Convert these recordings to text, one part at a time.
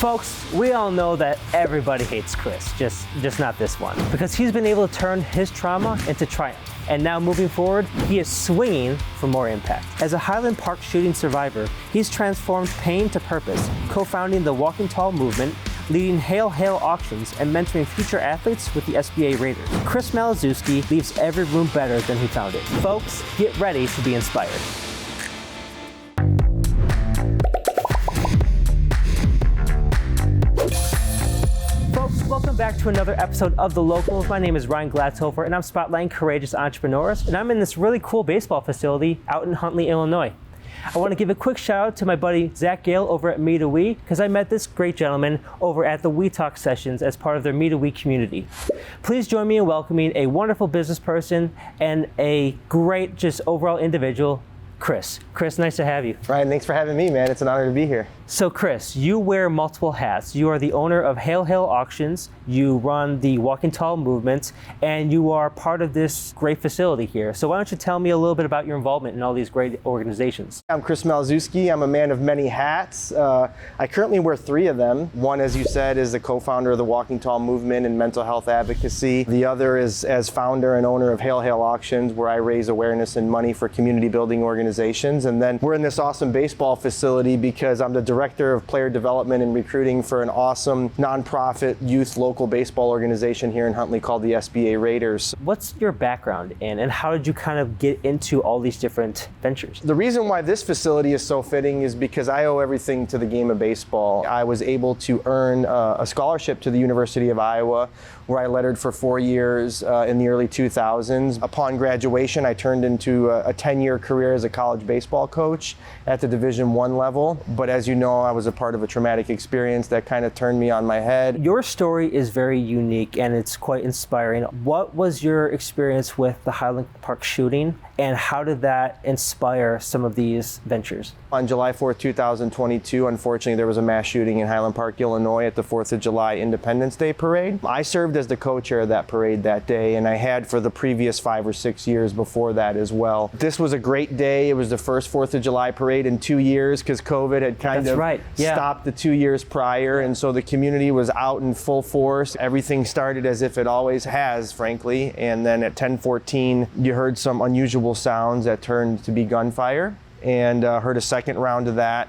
Folks, we all know that everybody hates Chris, just not this one, because he's been able to turn his trauma into triumph. And now moving forward, he is swinging for more impact. As a Highland Park shooting survivor, he's transformed pain to purpose, co-founding the Walking Tall movement, leading Hail Hail auctions, and mentoring future athletes with the SBA Raiders. Chris Maliszewski leaves every room better than he found it. Folks, get ready to be inspired. Welcome back to another episode of The Locals. My name is Ryan Gladshofer, and I'm spotlighting courageous entrepreneurs, and I'm in this really cool baseball facility out in Huntley, Illinois. I want to give a quick shout out to my buddy Zach Gale over at Me to We, because I met this great gentleman over at the We Talk sessions as part of their Me to We community. Please join me in welcoming a wonderful business person and a great, just overall individual, Chris. Chris, nice to have you. Ryan, thanks for having me, man. It's an honor to be here. So Chris, you wear multiple hats. You are the owner of Hail Hail Auctions, you run the Walking Tall movement, and you are part of this great facility here. So why don't you tell me a little bit about your involvement in all these great organizations? I'm Chris Maliszewski. I'm a man of many hats. I currently wear 3 of them. One, as you said, is the co-founder of the Walking Tall movement and mental health advocacy. The other is as founder and owner of Hail Hail Auctions, where I raise awareness and money for community building organizations. And then we're in this awesome baseball facility because I'm the Director of Player Development and Recruiting for an awesome nonprofit youth local baseball organization here in Huntley called the SBA Raiders. What's your background in, and how did you kind of get into all these different ventures? The reason why this facility is so fitting is because I owe everything to the game of baseball. I was able to earn a scholarship to the University of Iowa, where I lettered for 4 years in the early 2000s. Upon graduation, I turned into a 10-year career as a college baseball coach at the Division I level. But as you know, I was a part of a traumatic experience that kind of turned me on my head. Your story is very unique and it's quite inspiring. What was your experience with the Highland Park shooting, and how did that inspire some of these ventures? On July 4th, 2022, unfortunately, there was a mass shooting in Highland Park, Illinois at the 4th of July Independence Day Parade. I served as the co-chair of that parade that day, and I had for the previous 5 or 6 years before that as well. This was a great day. It was the first 4th of July parade in 2 years because COVID had kind of stopped the 2 years prior, and so the community was out in full force. Everything started as if it always has, frankly, and then at 10:14, you heard some unusual sounds that turned to be gunfire, and heard a second round of that.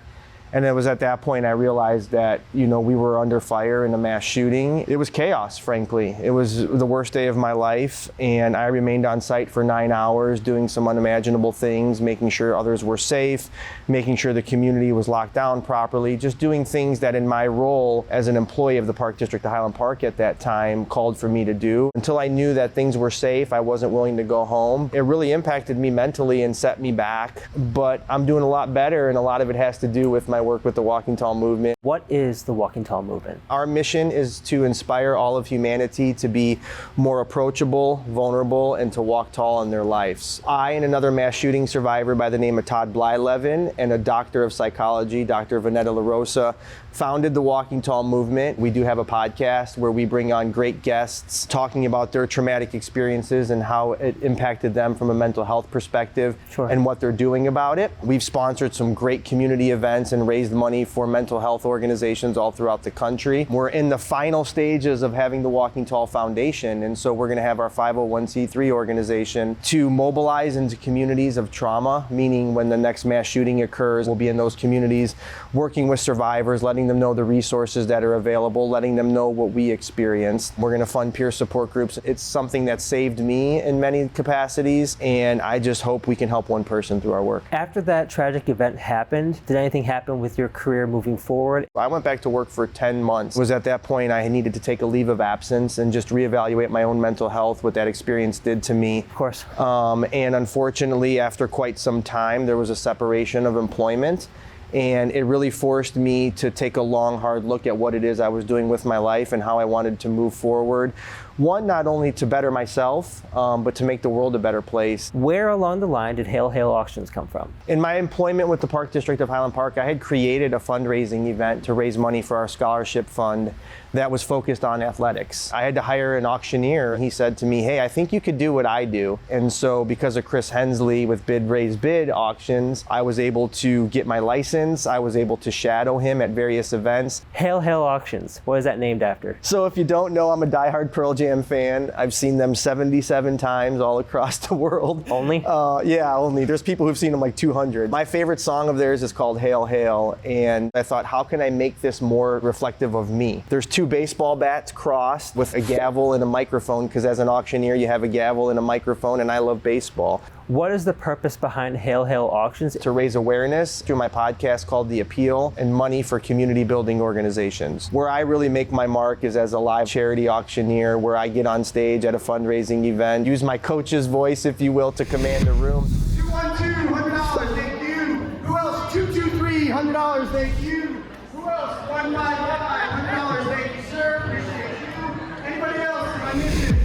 And it was at that point I realized that, we were under fire in a mass shooting. It was chaos, frankly. It was the worst day of my life, and I remained on site for 9 hours doing some unimaginable things, making sure others were safe, making sure the community was locked down properly, just doing things that in my role as an employee of the Park District of Highland Park at that time called for me to do. Until I knew that things were safe, I wasn't willing to go home. It really impacted me mentally and set me back, but I'm doing a lot better, and a lot of it has to do with my work with the Walking Tall movement. What is the Walking Tall movement? Our mission is to inspire all of humanity to be more approachable, vulnerable, and to walk tall in their lives. I and another mass shooting survivor by the name of Todd Blylevin and a doctor of psychology, Dr. Vanetta LaRosa, founded the Walking Tall movement. We do have a podcast where we bring on great guests talking about their traumatic experiences and how it impacted them from a mental health perspective and what they're doing about it. We've sponsored some great community events and raised money for mental health organizations all throughout the country. We're in the final stages of having the Walking Tall Foundation, and so we're going to have our 501c3 organization to mobilize into communities of trauma, meaning when the next mass shooting occurs, we'll be in those communities working with survivors, letting them know the resources that are available, letting them know what we experienced. We're going to fund peer support groups. It's something that saved me in many capacities, and I just hope we can help one person through our work. After that tragic event happened, did anything happen with your career moving forward? I went back to work for 10 months. It was at that point I needed to take a leave of absence and just reevaluate my own mental health, what that experience did to me. Of course. And unfortunately, after quite some time, there was a separation of employment. And it really forced me to take a long, hard look at what it is I was doing with my life and how I wanted to move forward. One, not only to better myself, but to make the world a better place. Where along the line did Hail Hail Auctions come from? In my employment with the Park District of Highland Park, I had created a fundraising event to raise money for our scholarship fund that was focused on athletics. I had to hire an auctioneer. He said to me, hey, I think you could do what I do. And so because of Chris Hensley with Bid Raise Bid auctions, I was able to get my license license. I was able to shadow him at various events. Hail Hail Auctions. What is that named after? So if you don't know, I'm a diehard Pearl Jam fan. I've seen them 77 times all across the world. Only? Yeah, only. There's people who've seen them like 200. My favorite song of theirs is called Hail Hail, and I thought, how can I make this more reflective of me? There's two baseball bats crossed with a gavel and a microphone, because as an auctioneer, you have a gavel and a microphone, and I love baseball. What is the purpose behind Hail Hail Auctions? To raise awareness through my podcast called The Appeal and money for community building organizations. Where I really make my mark is as a live charity auctioneer, where I get on stage at a fundraising event, use my coach's voice, if you will, to command a room. 212, $100, thank you. Who else? 223, $100, thank you. Who else? 155, $100, thank you, sir. Appreciate you. Anybody else? Am I missing?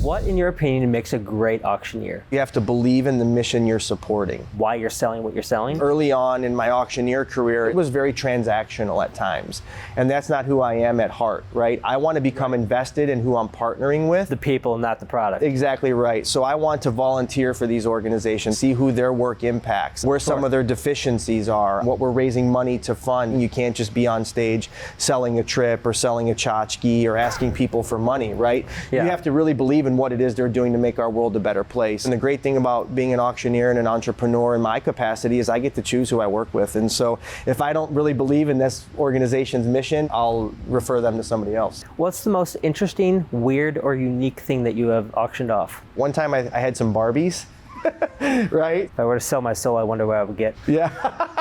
What, in your opinion, makes a great auctioneer? You have to believe in the mission you're supporting. Why you're selling what you're selling? Early on in my auctioneer career, it was very transactional at times. And that's not who I am at heart, right? I want to become invested in who I'm partnering with. The people, not the product. Exactly right. So I want to volunteer for these organizations, see who their work impacts, where some of their deficiencies are, what we're raising money to fund. You can't just be on stage selling a trip or selling a tchotchke or asking people for money, right? Yeah. You have to really believe in what it is they're doing to make our world a better place. And the great thing about being an auctioneer and an entrepreneur in my capacity is I get to choose who I work with. And so if I don't really believe in this organization's mission, I'll refer them to somebody else. What's the most interesting, weird, or unique thing that you have auctioned off? One time I had some Barbies, right? If I were to sell my soul, I wonder what I would get. Yeah.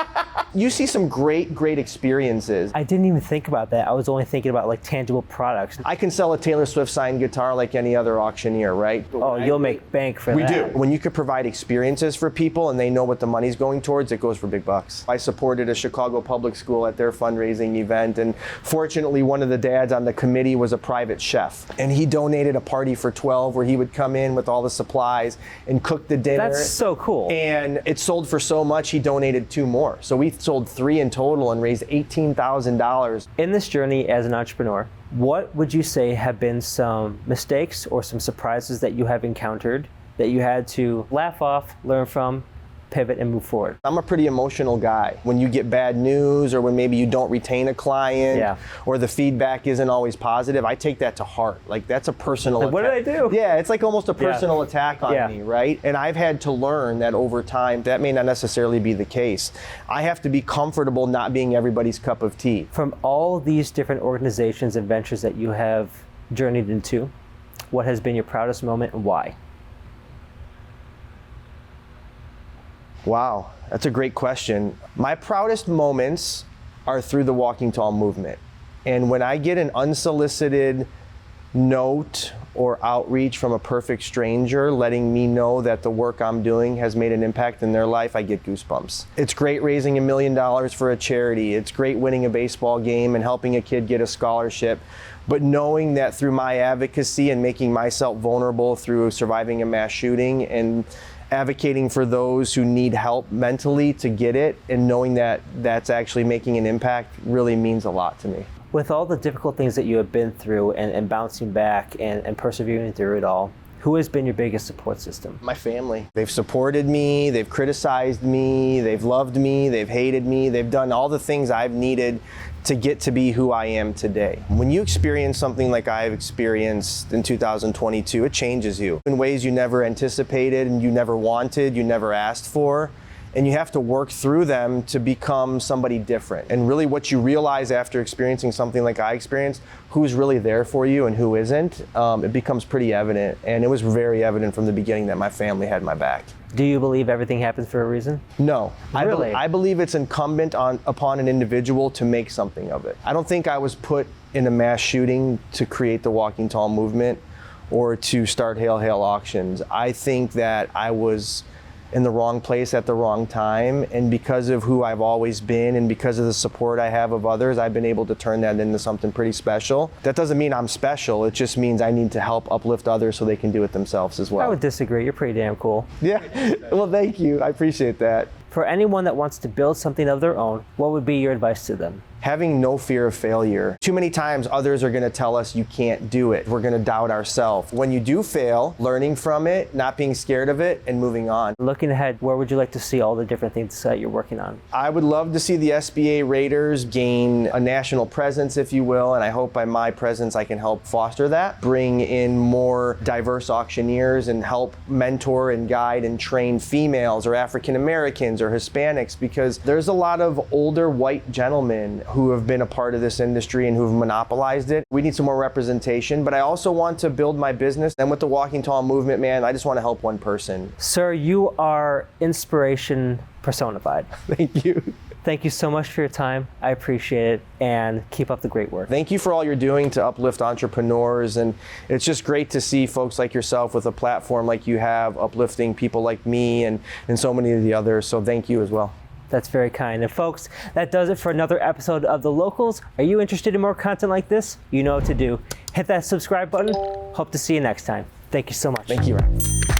You see some great experiences. I didn't even think about that. I was only thinking about like tangible products. I can sell a Taylor Swift signed guitar like any other auctioneer, right? Oh, you'll make bank for that. We do. When you could provide experiences for people and they know what the money's going towards, it goes for big bucks. I supported a Chicago public school at their fundraising event, and fortunately one of the dads on the committee was a private chef. And he donated a party for 12 where he would come in with all the supplies and cook the dinner. That's so cool. And it sold for so much, he donated 2 more. So we sold 3 in total and raised $18,000. In this journey as an entrepreneur, what would you say have been some mistakes or some surprises that you have encountered that you had to laugh off, learn from, pivot, and move forward? I'm a pretty emotional guy. When you get bad news or when maybe you don't retain a client or the feedback isn't always positive, I take that to heart. Like that's a personal attack. What did I do? Yeah, it's like almost a personal attack on me, right? And I've had to learn that over time, that may not necessarily be the case. I have to be comfortable not being everybody's cup of tea. From all these different organizations and ventures that you have journeyed into, what has been your proudest moment and why? Wow, that's a great question. My proudest moments are through the Walking Tall movement. And when I get an unsolicited note or outreach from a perfect stranger letting me know that the work I'm doing has made an impact in their life, I get goosebumps. It's great raising $1 million for a charity. It's great winning a baseball game and helping a kid get a scholarship. But knowing that through my advocacy and making myself vulnerable through surviving a mass shooting and advocating for those who need help mentally to get it, and knowing that that's actually making an impact really means a lot to me. With all the difficult things that you have been through and bouncing back and persevering through it all, who has been your biggest support system? My family. They've supported me, they've criticized me, they've loved me, they've hated me, they've done all the things I've needed to get to be who I am today. When you experience something like I've experienced in 2022, it changes you in ways you never anticipated and you never wanted, you never asked for. And you have to work through them to become somebody different. And really what you realize after experiencing something like I experienced, who's really there for you and who isn't, it becomes pretty evident. And it was very evident from the beginning that my family had my back. Do you believe everything happens for a reason? No. Really? I believe it's incumbent upon an individual to make something of it. I don't think I was put in a mass shooting to create the Walking Tall movement or to start Hail Hail Auctions. I think that I was in the wrong place at the wrong time, and because of who I've always been and because of the support I have of others, I've been able to turn that into something pretty special. That doesn't mean I'm special, it just means I need to help uplift others so they can do it themselves as well. I would disagree. You're pretty damn cool. Yeah, well thank you, I appreciate that. For anyone that wants to build something of their own, what would be your advice to them? having no fear of failure. Too many times others are gonna tell us you can't do it. We're gonna doubt ourselves. When you do fail, learning from it, not being scared of it, and moving on. Looking ahead, where would you like to see all the different things that you're working on? I would love to see the SBA Raiders gain a national presence, if you will, and I hope by my presence I can help foster that, bring in more diverse auctioneers and help mentor and guide and train females or African Americans or Hispanics, because there's a lot of older white gentlemen who have been a part of this industry and who've monopolized it. We need some more representation, but I also want to build my business. And with the Walking Tall movement, man, I just want to help one person. Sir, you are inspiration personified. Thank you. Thank you so much for your time. I appreciate it, and keep up the great work. Thank you for all you're doing to uplift entrepreneurs, and it's just great to see folks like yourself with a platform like you have, uplifting people like me and so many of the others, so thank you as well. That's very kind. And folks, that does it for another episode of The Locals. Are you interested in more content like this? You know what to do. Hit that subscribe button. Hope to see you next time. Thank you so much. Thank you, Ryan.